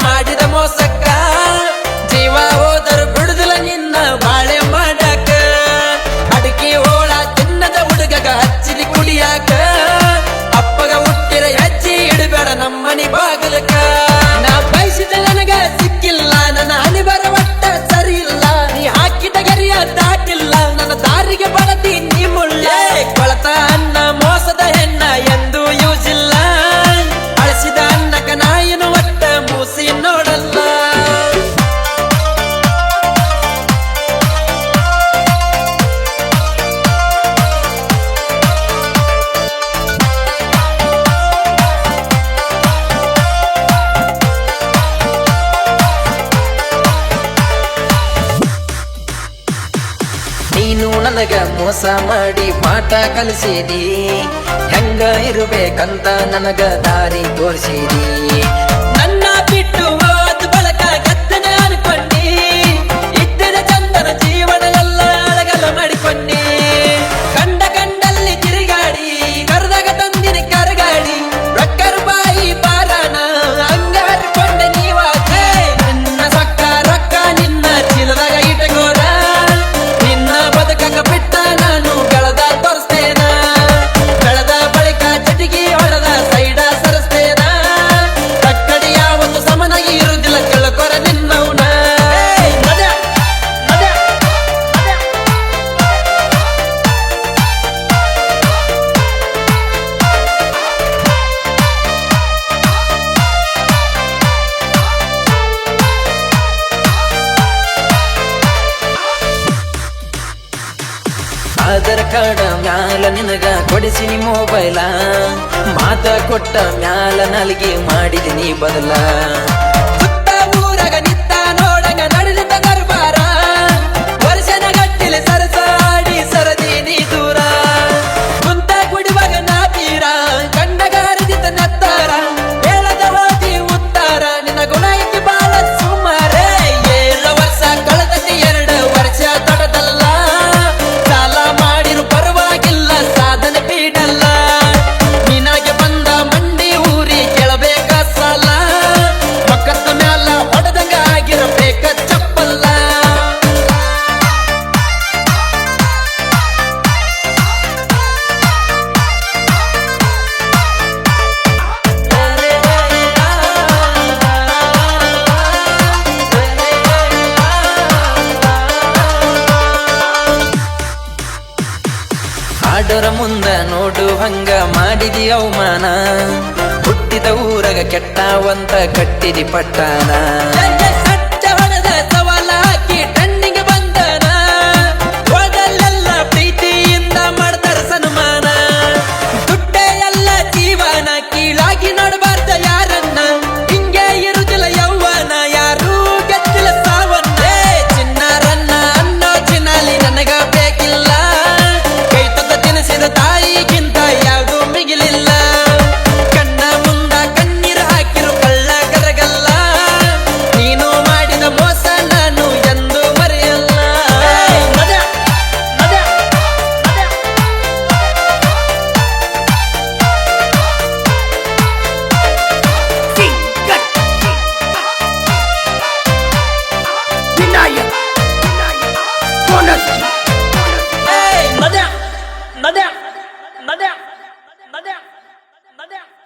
ಮಾಡಿದ ಮೋಸಕ್ಕ ಜೀವ ಹೋದರು ಬಿಡುದಿಲ್ಲ ನಿನ್ನ ಬಾಳೆ ಮಾಡಾಕ ಅಡಿಕೆ ಹೋಳ ತಿನ್ನದ ಹುಡುಗಗ ಹಚ್ಚಿರಿ ಕುಡಿಯಾಕ ಅಪ್ಪಗ ಹುಟ್ಟಿರ ಹೆಜ್ಜೆ ಇಡಬೇಡ ನಮ್ಮನಿ ಬಾಗಲಕ ನಾ ಬಯಸಿದ ನನಗ ಸಿಕ್ಕಿಲ್ಲ ನನ್ನ ಹನಿ ಬರವಟ್ಟ ಸರಿ ಇಲ್ಲ ನೀ ಹಾಕಿದ ಗರಿಯ ದಾಟಿಲ್ಲ ನನ್ನ ದಾರಿಗೆ ಬಳದಿ ನೀ ಮುಳ್ಳೆ ಕೊಳತ ಅನ್ನ ಮೋಸದ ಹೆಣ್ಣ ಎಂದು ಯೂಸ್ ಇಲ್ಲ ಅಳಿಸಿದ ಅನ್ನಕ ನಾಯಿನ ಒಟ್ಟ ಮೂಸಿ ನೋಡಲ್ಲ ನೀನು ನನಗ ಮೋಸ ಮಾಡಿ ಪಾಠ ಕಲಿಸಿದಿ ಹೆಂಗ ಇರಬೇಕಂತ ನನಗ ದಾರಿ ತೋರಿಸಿದಿ ನನ್ನ ಬಿಟ್ಟು ಹೋದ ಬಳಕ ಗದ್ದನ ಅನ್ಕೊಂಡಿ ಇದ್ದಿನ ಚಂದನ ಜೀವನ ಎಲ್ಲ ಅಳಗಲ ಮಾಡಿಕೊಂಡಿ ಕಂಡ ಕಂಡಲ್ಲಿ ತಿರುಗಾಡಿ ಕರೆದಾಗ ತಂದಿನ ಕರಗಾಡಿ ರೊಕ್ಕರ ಬಾಯಿ ಬಾರಾನ ಹಂಗ ಹರ್ಕೊಂಡೆ ನೀವಾಚೆ ನಿನ್ನ ಸೊಕ್ಕ ರೊಕ್ಕ ನಿನ್ನ ಚೀಲದಾಗ ಇಟ್ಟಗೋರ ಬದುಕಕ ಬಿಟ್ಟ ನಾನು ಬೆಳೆದ ತೋರಿಸ್ತೇನ ಬೆಳೆದ ಬಳಿಕ ಚಟಿಗಿ ಹೊಡೆದ ಸೈಡ ಸರಿಸ್ತೇನ ಕಟ್ಟಡಿ ಯಾವತ್ತು ಸಮನಾಗಿ ಇರುವುದಿಲ್ಲ ತಿಳ್ಕೊರ ನಿನ್ನವನ ಆಧಾರ್ ಕಾರ್ಡ್ ಮ್ಯಾಲ ನಿನಗ ಕೊಡಿಸಿನಿ ಮೊಬೈಲ ಮಾತ ಕೊಟ್ಟ ಮ್ಯಾಲ ನಲ್ಗಿ ಮಾಡಿದಿನಿ ಬದಲ ಸುತ್ತ ಊರಾಗ ನಿತ್ತ ನೋಡಂಗ ನಡೆದ ದರ್ಬಾರ ವರ್ಷನ ಗಟ್ಟಿಲೆ ಸರಸಾಡಿ ಸರದೀನಿ ದೂರ ಕುಂತ ಕುಡಿವಾಗ ನಾ ತೀರ ಕಂಡಗ ಹರಿದಿತ ನತ್ತಾರ ಹೇಳದ ಹೋದಿ ಉತ್ತಾರ ನಿನ್ನ ಗುಣ ಐತಿ ಬಾಳ ಸುಮಾರೇ 7 ವರ್ಷ ಕಳೆದತಿ 2 ವರ್ಷ ತೊಡದಲ್ಲ ಪರವಾಗಿಲ್ಲ ಸಾಧನೆ ಬೀಡಲ್ಲ ನಿನಗೆ ಬಂದ ಮಂಡಿ ಊರಿ ಕೇಳಬೇಕ ಸಾಲ ಮಕ್ಕತ್ತ ಮ್ಯಾಲ ಹೊಡೆದಂಗ ಆಗಿರಬೇಕ ಚಪ್ಪಲ್ಲ ಆಡರ ಮುಂದ ನೋಡು ಹಂಗ ಮಾಡಿದಿ ಅವಮಾನ ಹುಟ್ಟಿದ ಊರಗ ಕೆಟ್ಟವಂತ ಕಟ್ಟಿದಿ ಪಟ್ಟಾನ ಸಟ್ಟ ಹೊಡೆದ ಸವಾಲ ಹಾಕಿ ಟಣ್ಣಿಗೆ ಬಂದನ ಹೋದಲ್ಲೆಲ್ಲ ಪ್ರೀತಿಯಿಂದ ಮಾಡ್ತಾರ ಸನ್ಮಾನ ದುಡ್ಡೇ ಎಲ್ಲ ಜೀವನ ಕೀಳಾಗಿ ನೋಡಬಾರ್ದ ಯಾರನ್ನ ಹಿಂಗೆ ಇರುದಿಲ್ಲ ಯೌವನ ಯಾರೂ ಗೆದ್ದಿಲ್ಲ ಸಾವನ್ನೇ ಚಿನ್ನಾರನ್ನ ಅನ್ನೋ ಚಿನ್ನಾಲಿ ನನಗ ಬೇಕಿಲ್ಲ ತಾಯಿಗಿಂತ ಯಾವುದು ಮಿಗಿಲಿಲ್ಲ ಕಣ್ಣ ಮುಂದ ಕಣ್ಣೀರು ಹಾಕಿರು ಕಳ್ಳ ಕರಗಲ್ಲ ನೀನು ಮಾಡಿದ ಮೋಸ ನಾನು ಎಂದು ಮರೆಯಲ್ಲ Nada.